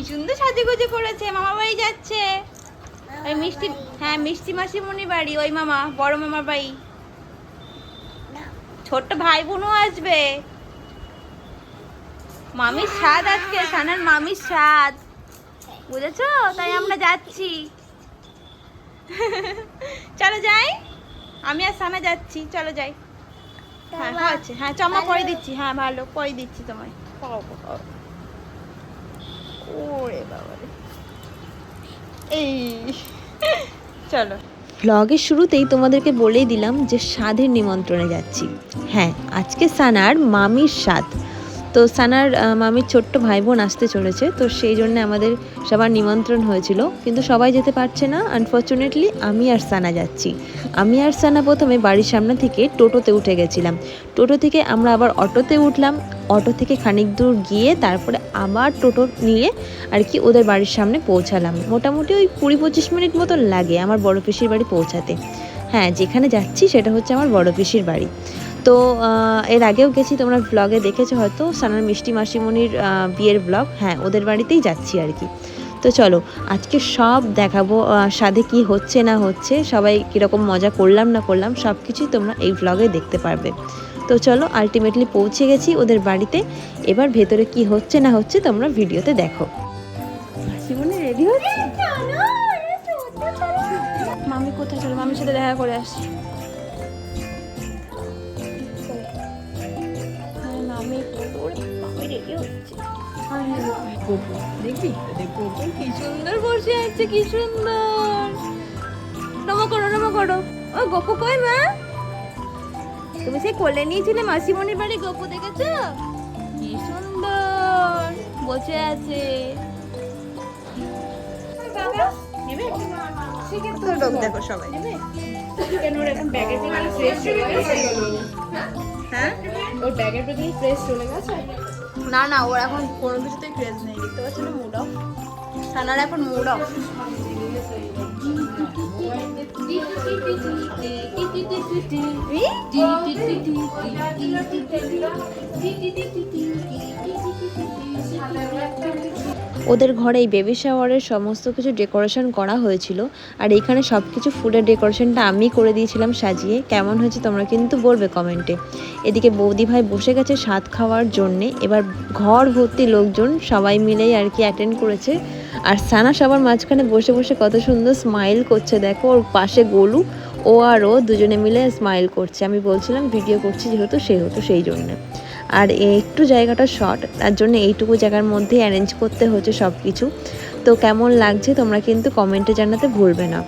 সুন্দর সাজুগুজু করেছে, মামা বাড়ি যাচ্ছে। ওই মিষ্টি, হ্যাঁ মিষ্টি মাসিমণির বাড়ি, ওই মামা, বড় মামার বাড়ি। ছোট্ট ভাই বোনও আসবে। মামির স্বাদ আজকে, সানার মামির স্বাদ, বুঝেছো? তাই আমরা যাচ্ছি। চলো যাই, আমি আর সানা যাচ্ছি, চলো যাই। হ্যাঁ হচ্ছে, হ্যাঁ চমা পরে দিচ্ছি, হ্যাঁ ভালো পরে দিচ্ছি তোমায়। ওরে বাবা রে, এই চলো। ভ্লগের শুরুতেই তোমাদেরকে বলেই দিলাম যে স্বাদের নিমন্ত্রণে যাচ্ছি। হ্যাঁ, আজকে সানার মামির স্বাদ। তো সানার মামির ছোট্ট ভাই বোন আসতে চলেছে, তো সেই জন্য আমাদের সবার নিমন্ত্রণ হয়েছিল, কিন্তু সবাই যেতে পারছে না আনফর্চুনেটলি। আমি আর সানা যাচ্ছি। আমি আর সানা প্রথমে বাড়ির সামনে থেকে টোটোতে উঠে গেছিলাম। টোটো থেকে আমরা আবার অটোতে উঠলাম। অটো থেকে খানিক দূর গিয়ে তারপরে আবার টোটো নিয়ে আর কি ওদের বাড়ির সামনে পৌঁছালাম। মোটামুটি ওই 20-25 মিনিট মতন লাগে আমার বড় পিসির বাড়ি পৌঁছাতে। হ্যাঁ, যেখানে যাচ্ছি সেটা হচ্ছে আমার বড় পিসির বাড়ি। তো এর আগেও গেছি, তোমরা ব্লগে দেখেছো হয়তো, সানার মিষ্টি মাসিমণির বিয়ের ব্লগ। হ্যাঁ, ওদের বাড়িতেই যাচ্ছি আর কি। তো চলো আজকে সব দেখাবো, স্বাদে কি হচ্ছে না হচ্ছে, সবাই কীরকম মজা করলাম না করলাম, সব কিছুই তোমরা এই ব্লগে দেখতে পারবে। তো চলো, আলটিমেটলি পৌঁছে গেছি ওদের বাড়িতে। এবার ভেতরে কি হচ্ছে না হচ্ছে তোমরা ভিডিওতে দেখো। মাসিমণি রেডি হচ্ছে। মামি কোথায়? চলো মামির সাথে দেখা করে আসি। মামি রেডি হচ্ছে। দেখবি কি সুন্দর বসে আছে, কি সুন্দর। নমো করো, নমো করো। ও গপু কই মা? তুমি সেই কোলে নিয়েছিলে মাসিমণির বাড়ি, গপু দেখেছো? কি সুন্দর বসে আছে। দেখো সবাই। হ্যাঁ, ওর ব্যাগের প্রতি ফ্রেশ চলে গেছে। না না, ওর এখন কোনো কিছুতেই ক্রেজ নেই, দেখতে পাচ্ছ না, মুড অফ। সানার এখন মুড অফ। ওদের ঘরে এই বেবি শাওয়ারের সমস্ত কিছু ডেকোরেশন করা হয়েছিল, আর এইখানে সব কিছু ফুলের ডেকোরেশনটা আমি করে দিয়েছিলাম সাজিয়ে। কেমন হয়েছে তোমরা কিন্তু বলবে কমেন্টে। এদিকে বৌদি ভাই বসে গেছে স্বাদ খাওয়ার জন্যে। এবার ঘর ভর্তি লোকজন সবাই মিলেই আর কি অ্যাটেন্ড করেছে। আর সানা সবার মাঝখানে বসে বসে কত সুন্দর স্মাইল করছে, দেখো। ওর পাশে গোলু, ও আর ও দুজনে মিলে স্মাইল করছে। আমি বলছিলাম ভিডিও করছি যেহেতু, সেহেতু সেই জন্যে। আর একটু জায়গাটা শর্ট, তার জন্য এইটুকু জায়গার মধ্যেই অ্যারেঞ্জ করতে হচ্ছে সব কিছু। তো কেমন লাগছে তোমরা কিন্তু কমেন্টে জানাতে ভুলবে না।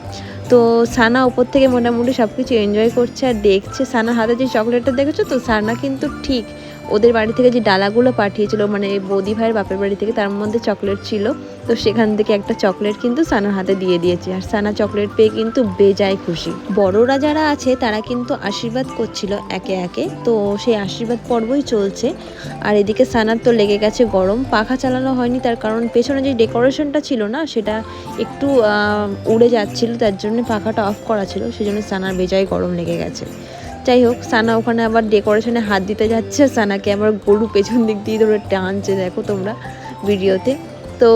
তো সানা উপর থেকে মোটামুটি সব কিছু এনজয় করছে আর দেখছে। সানার হাতে যে চকলেটটা দেখেছো তো, সানা কিন্তু ঠিক ওদের বাড়ি থেকে যে ডালাগুলো পাঠিয়েছিল, মানে বৌদি ভাইয়ের বাপের বাড়ি থেকে, তার মধ্যে চকলেট ছিল। তো সেখান থেকে একটা চকলেট কিন্তু সানার হাতে দিয়ে দিয়েছে, আর সানা চকলেট পেয়ে কিন্তু বেজায় খুশি। বড়রা যারা আছে তারা কিন্তু আশীর্বাদ করছিল একে একে, তো সেই আশীর্বাদ পর্বই চলছে। আর এদিকে সানার তো লেগে গেছে গরম। পাখা চালানো হয়নি, তার কারণ পেছনে যে ডেকোরেশনটা ছিল না সেটা একটু উড়ে যাচ্ছিল, তার জন্য পাখাটা অফ করা ছিল, সেজন্য সানার বেজায় গরম লেগে গেছে। যাই হোক, সানা ওখানে আবার ডেকোরেশনে হাত দিতে যাচ্ছে, সানাকে আবার গরু পেছন দিক দিয়ে ধরে টানছে, দেখো তোমরা ভিডিওতে। তো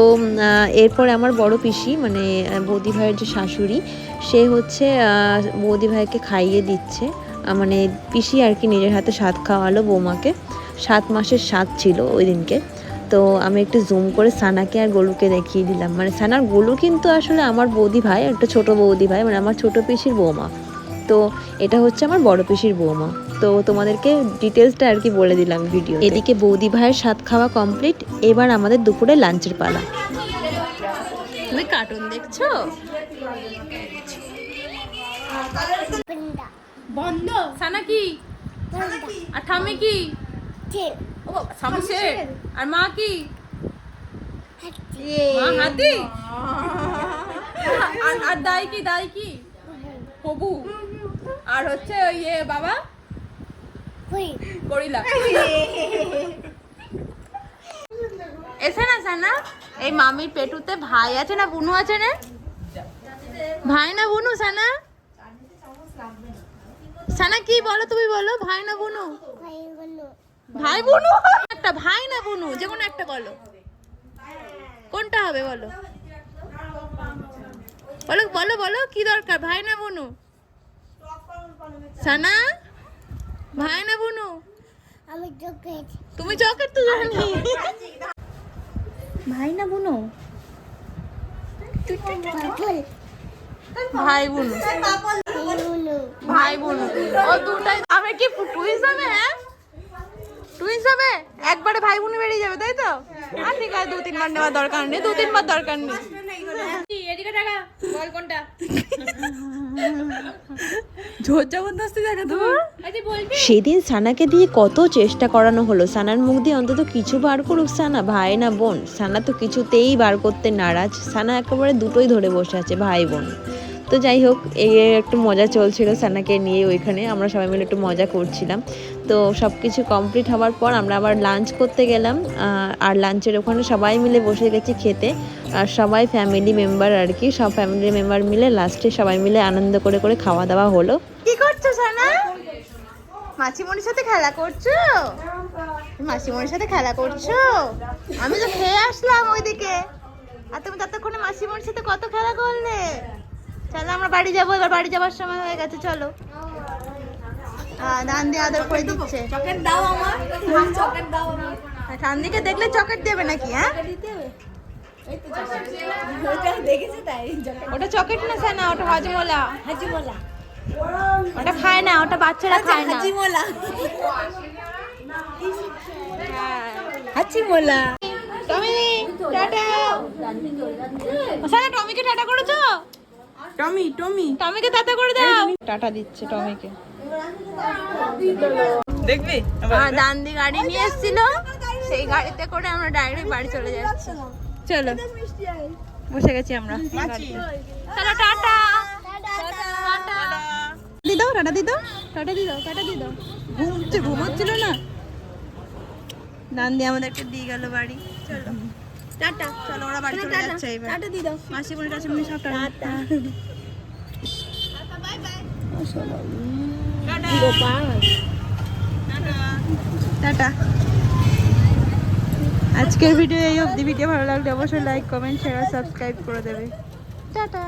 এরপরে আমার বড় পিসি, মানে বৌদি ভাইয়ের যে শাশুড়ি, সে হচ্ছে বৌদি ভাইকে খাইয়ে দিচ্ছে। মানে পিসি আর কি নিজের হাতে স্বাদ খাওয়ালো বৌমাকে। 7 মাসের স্বাদ ছিল ওই দিনকে। তো আমি একটু জুম করে সানাকে আর গোলুকে দেখিয়ে দিলাম। মানে সানার গোলু কিন্তু আসলে আমার বৌদি ভাই, একটা ছোট বৌদি ভাই, মানে আমার ছোট পিসির বৌমা। তো এটা হচ্ছে আমার বড় পিসির বৌমা। তো তোমাদেরকে ডিটেলসটা আর কি বলে দিলাম ভিডিও। এদিকে বৌদি ভাইয়ের স্বাদ খাওয়া কমপ্লিট। এবার আমাদের দুপুরে লাঞ্চের পালা। তুমি কার্টুন দেখছো? বন্ধ। সানা কি? আর ঠাম্মি কি? ও শামশের। আর মা কি? মা হাতি। আর দাই কি? দাই কি? হবু। আর হচ্ছে ইয়ে বাবা গরিলা। এসে না সানা, এই মামির পেটুতে ভাই আছে না বুনু আছে না? ভাই না বুনু সানা? সানা কি বলো তুমি, বলো ভাই না বুনু? ভাই বুনু। একটা ভাই না বুনু, যে কোনো একটা বলো। কোনটা হবে বলো বলো বলো বলো কি দরকার, ভাই না বোনু? সানা, ভাই না বোনু? তুমি চকলেট তো জানি। ভাই না বোনু? ভাই বোনু, ভাই বোনু ও দুটাই। আমরা কি টুইন্স হবে? হ্যাঁ টুইন্স হবে, একবারে ভাই বোনু বেরিয়ে যাবে তাই তো? আর ঠিক আছে, 2-3 বার নেওয়ার দরকার নেই, 2-3 বার দরকার নেই। এদিকে টাকা বল কোনটা? জোর জবরদস্তি দেখা তো। সেদিন সানাকে দিয়ে কত চেষ্টা করানো হলো, সানার মুখ দিয়ে অন্তত কিছু বার করুক সানা, ভাই না বোন। সানা তো কিছুতেই বার করতে নারাজ, সানা একেবারে দুটোই ধরে বসে আছে, ভাই বোন। তো যাই হোক, এই একটু মজা চলছিল সানাকে নিয়ে, ওইখানে আমরা সবাই মিলে একটু মজা করছিলাম। তো সব কিছু কমপ্লিট হওয়ার পর আমরা আবার লাঞ্চ করতে গেলাম, আর লাঞ্চের ওখানে সবাই মিলে বসে গেছি খেতে। আর সবাই ফ্যামিলি মেম্বার আর কি, সব ফ্যামিলি মেম্বার মিলে লাস্টে সবাই মিলে আনন্দ করে করে খাওয়া দাওয়া হলো। কি করছো সানা? মাসিমণির সাথে খেলা করছো? মাসিমণির সাথে খেলা করছো? আমি তো খেয়ে আসলাম ওইদিকে, আর তুমি ততক্ষণে মাসিমণির সাথে কত খেলা করলে। চলো আমরা বাড়ি যাবো, এবার বাড়ি যাবার সময় হয়ে গেছে, চলো। দান দিয়ে আদর করে দিচ্ছে। চকলেট দাও আমার, চকলেট দাও আমার। চান্দিকে দেখলে চকলেট দেবে নাকি? হ্যাঁ ওটা চকলেট না সানা, ওটা হজমোলা। হজমোলা ওটা খায় না, ওটা বাচ্চারা খায় না। হাজিমোলা, হাজিমোলা। টমি টাটা। সানা টমিকে টাটা করেছো? টমি টমি টমিকে টাটা করে দাও। টাটা দিচ্ছে টমিকে। দেখবি দান্দি গাড়ি নিয়ে এসেছিল, সেই গাড়িতে করে আমরা ডাইরেক্ট বাড়ি চলে যাচ্ছি। চলো বসে গেছি আমরা। চলো টাটা। দি দাও টাটা, দি দাও টাটা, দি দাও টাটা, দি দাও। ঘুমোচ্ছিল না, দান্দি আমাদেরকে দিয়ে গেল বাড়ি। চলো টাটা। চলো ওরা বাড়ি চলে যাচ্ছে এবার। টাটা দি দাও মাসিমণি টাসিমণি সব টাটা। Bye bye. টাটা। আজকের ভিডিও এই অবধি। ভিডিও ভালো লাগলে অবশ্যই লাইক কমেন্ট শেয়ার সাবস্ক্রাইব করে দেবে। টাটা।